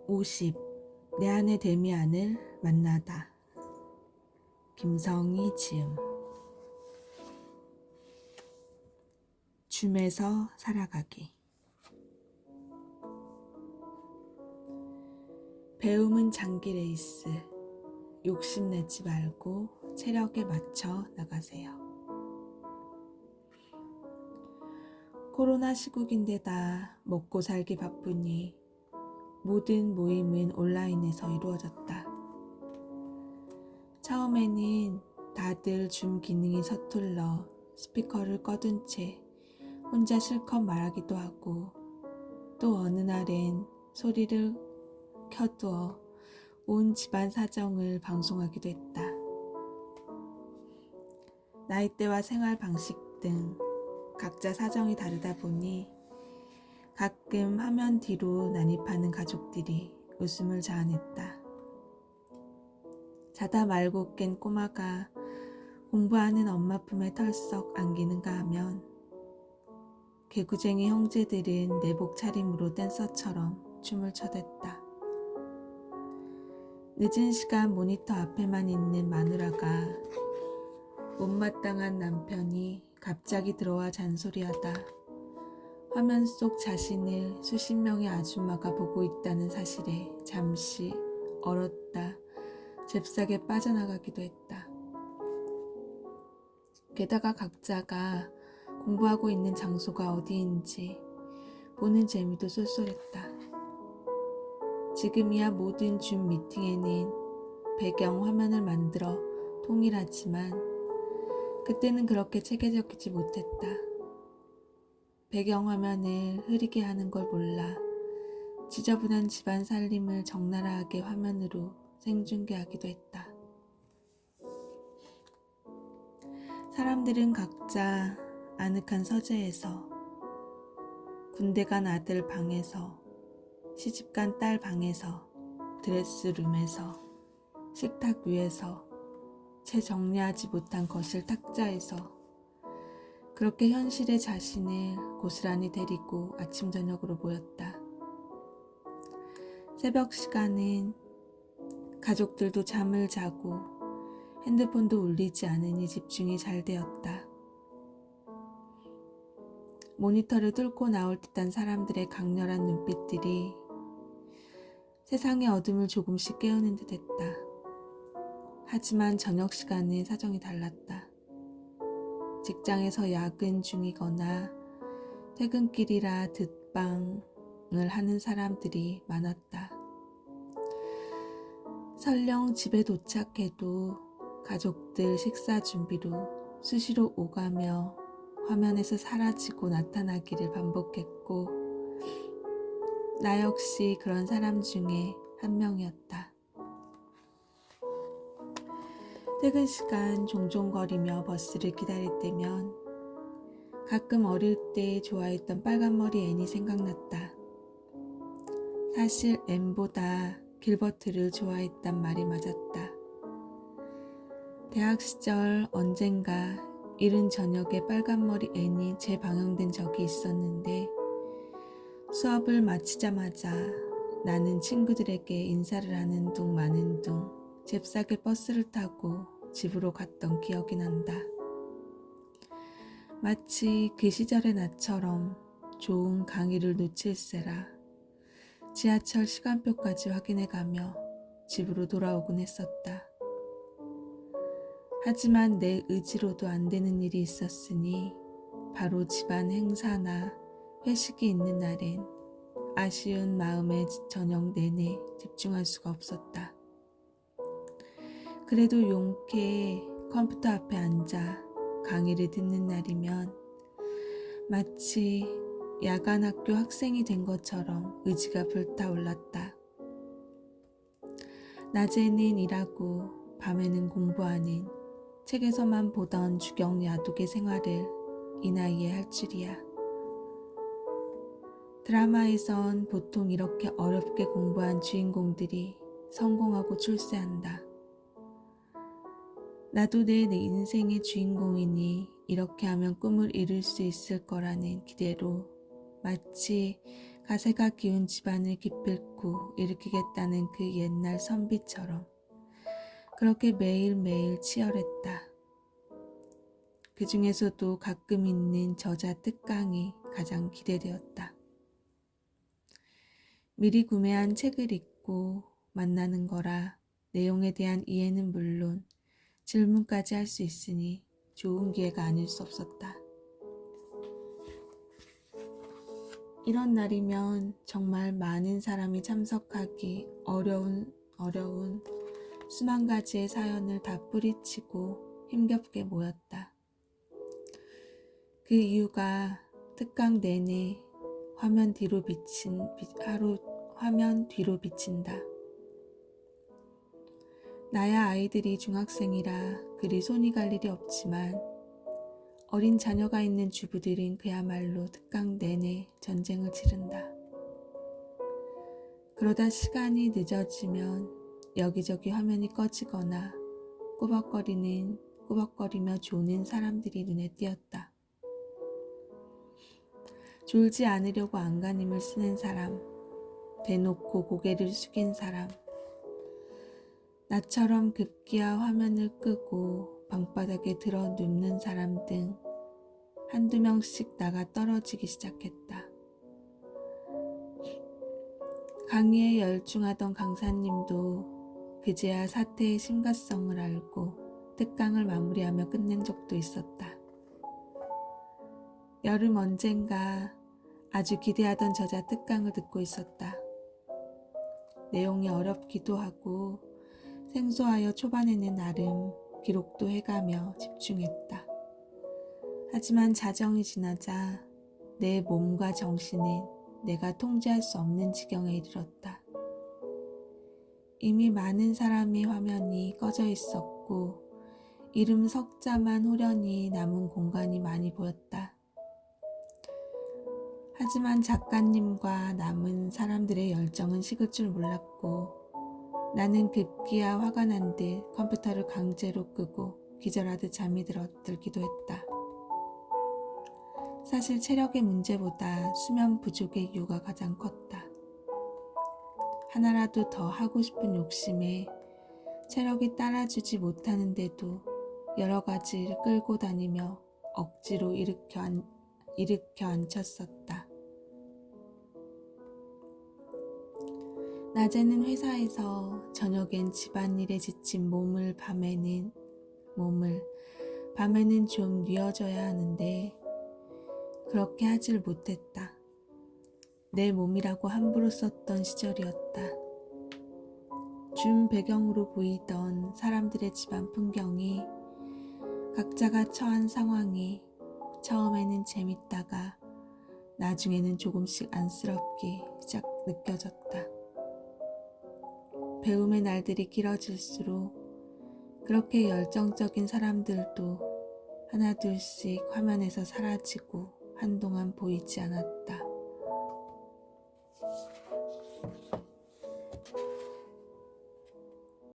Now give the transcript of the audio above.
50. 내 안의 데미안을 만나다. 김성희 지음. 줌에서 살아가기. 배움은 장기 레이스. 욕심내지 말고 체력에 맞춰 나가세요. 코로나 시국인데다 먹고 살기 바쁘니 모든 모임은 온라인에서 이루어졌다. 처음에는 다들 줌 기능이 서툴러 스피커를 꺼둔 채 혼자 실컷 말하기도 하고, 또 어느 날엔 소리를 켜두어 온 집안 사정을 방송하기도 했다. 나이대와 생활 방식 등 각자 사정이 다르다 보니 가끔 화면 뒤로 난입하는 가족들이 웃음을 자아냈다. 자다 말고 깬 꼬마가 공부하는 엄마 품에 털썩 안기는가 하면 개구쟁이 형제들은 내복 차림으로 댄서처럼 춤을 춰댔다. 늦은 시간 모니터 앞에만 있는 마누라가 못마땅한 남편이 갑자기 들어와 잔소리하다 화면 속 자신을 수십 명의 아줌마가 보고 있다는 사실에 잠시 얼었다 잽싸게 빠져나가기도 했다. 게다가 각자가 공부하고 있는 장소가 어디인지 보는 재미도 쏠쏠했다. 지금이야 모든 줌 미팅에는 배경 화면을 만들어 통일하지만 그때는 그렇게 체계적이지 못했다. 배경 화면을 흐리게 하는 걸 몰라 지저분한 집안 살림을 적나라하게 화면으로 생중계하기도 했다. 사람들은 각자 아늑한 서재에서, 군대 간 아들 방에서, 시집간 딸 방에서, 드레스룸에서, 식탁 위에서, 채 정리하지 못한 거실 탁자에서 그렇게 현실의 자신을 고스란히 데리고 아침 저녁으로 모였다. 새벽 시간은 가족들도 잠을 자고 핸드폰도 울리지 않으니 집중이 잘 되었다. 모니터를 뚫고 나올 듯한 사람들의 강렬한 눈빛들이 세상의 어둠을 조금씩 깨우는 듯 했다. 하지만 저녁 시간은 사정이 달랐다. 직장에서 야근 중이거나 퇴근길이라 듣방을 하는 사람들이 많았다. 설령 집에 도착해도 가족들 식사 준비로 수시로 오가며 화면에서 사라지고 나타나기를 반복했고, 나 역시 그런 사람 중에 한 명이었다. 퇴근 시간 종종거리며 버스를 기다릴 때면 가끔 어릴 때 좋아했던 빨간머리 앤이 생각났다. 사실 앤보다 길버트를 좋아했단 말이 맞았다. 대학 시절 언젠가 이른 저녁에 빨간머리 앤이 재방영된 적이 있었는데, 수업을 마치자마자 나는 친구들에게 인사를 하는 둥 마는 둥 잽싸게 버스를 타고 집으로 갔던 기억이 난다. 마치 그 시절의 나처럼 좋은 강의를 놓칠세라 지하철 시간표까지 확인해가며 집으로 돌아오곤 했었다. 하지만 내 의지로도 안 되는 일이 있었으니 바로 집안 행사나 회식이 있는 날엔 아쉬운 마음에 저녁 내내 집중할 수가 없었다. 그래도 용케 컴퓨터 앞에 앉아 강의를 듣는 날이면 마치 야간 학교 학생이 된 것처럼 의지가 불타올랐다. 낮에는 일하고 밤에는 공부하는 책에서만 보던 주경 야독의 생활을 이 나이에 할 줄이야. 드라마에선 보통 이렇게 어렵게 공부한 주인공들이 성공하고 출세한다. 나도 내 인생의 주인공이니 이렇게 하면 꿈을 이룰 수 있을 거라는 기대로 마치 가세가 기운 집안을 기필코 일으키겠다는 그 옛날 선비처럼 그렇게 매일매일 치열했다. 그 중에서도 가끔 있는 저자 특강이 가장 기대되었다. 미리 구매한 책을 읽고 만나는 거라 내용에 대한 이해는 물론 질문까지 할 수 있으니 좋은 기회가 아닐 수 없었다. 이런 날이면 정말 많은 사람이 참석하기 어려운 수만 가지의 사연을 다 뿌리치고 힘겹게 모였다. 그 이유가 특강 내내 화면 뒤로 비친다. 나야 아이들이 중학생이라 그리 손이 갈 일이 없지만 어린 자녀가 있는 주부들은 그야말로 특강 내내 전쟁을 치른다. 그러다 시간이 늦어지면 여기저기 화면이 꺼지거나 꾸벅거리며 조는 사람들이 눈에 띄었다. 졸지 않으려고 안간힘을 쓰는 사람, 대놓고 고개를 숙인 사람, 나처럼 급기야 화면을 끄고 방바닥에 들어 눕는 사람 등 한두 명씩 나가 떨어지기 시작했다. 강의에 열중하던 강사님도 그제야 사태의 심각성을 알고 특강을 마무리하며 끝낸 적도 있었다. 여름 언젠가 아주 기대하던 저자 특강을 듣고 있었다. 내용이 어렵기도 하고 생소하여 초반에는 나름 기록도 해가며 집중했다. 하지만 자정이 지나자 내 몸과 정신은 내가 통제할 수 없는 지경에 이르렀다. 이미 많은 사람의 화면이 꺼져 있었고 이름 석자만 호련히 남은 공간이 많이 보였다. 하지만 작가님과 남은 사람들의 열정은 식을 줄 몰랐고 나는 급기야 화가 난 듯 컴퓨터를 강제로 끄고 기절하듯 잠이 들기도 했다. 사실 체력의 문제보다 수면 부족의 이유가 가장 컸다. 하나라도 더 하고 싶은 욕심에 체력이 따라주지 못하는데도 여러 가지를 끌고 다니며 억지로 일으켜 앉혔었다. 낮에는 회사에서 저녁엔 집안일에 지친 밤에는 좀 뉘어져야 하는데 그렇게 하질 못했다. 내 몸이라고 함부로 썼던 시절이었다. 줌 배경으로 보이던 사람들의 집안 풍경이 각자가 처한 상황이 처음에는 재밌다가 나중에는 조금씩 안쓰럽게 느껴졌다. 배움의 날들이 길어질수록 그렇게 열정적인 사람들도 하나둘씩 화면에서 사라지고 한동안 보이지 않았다.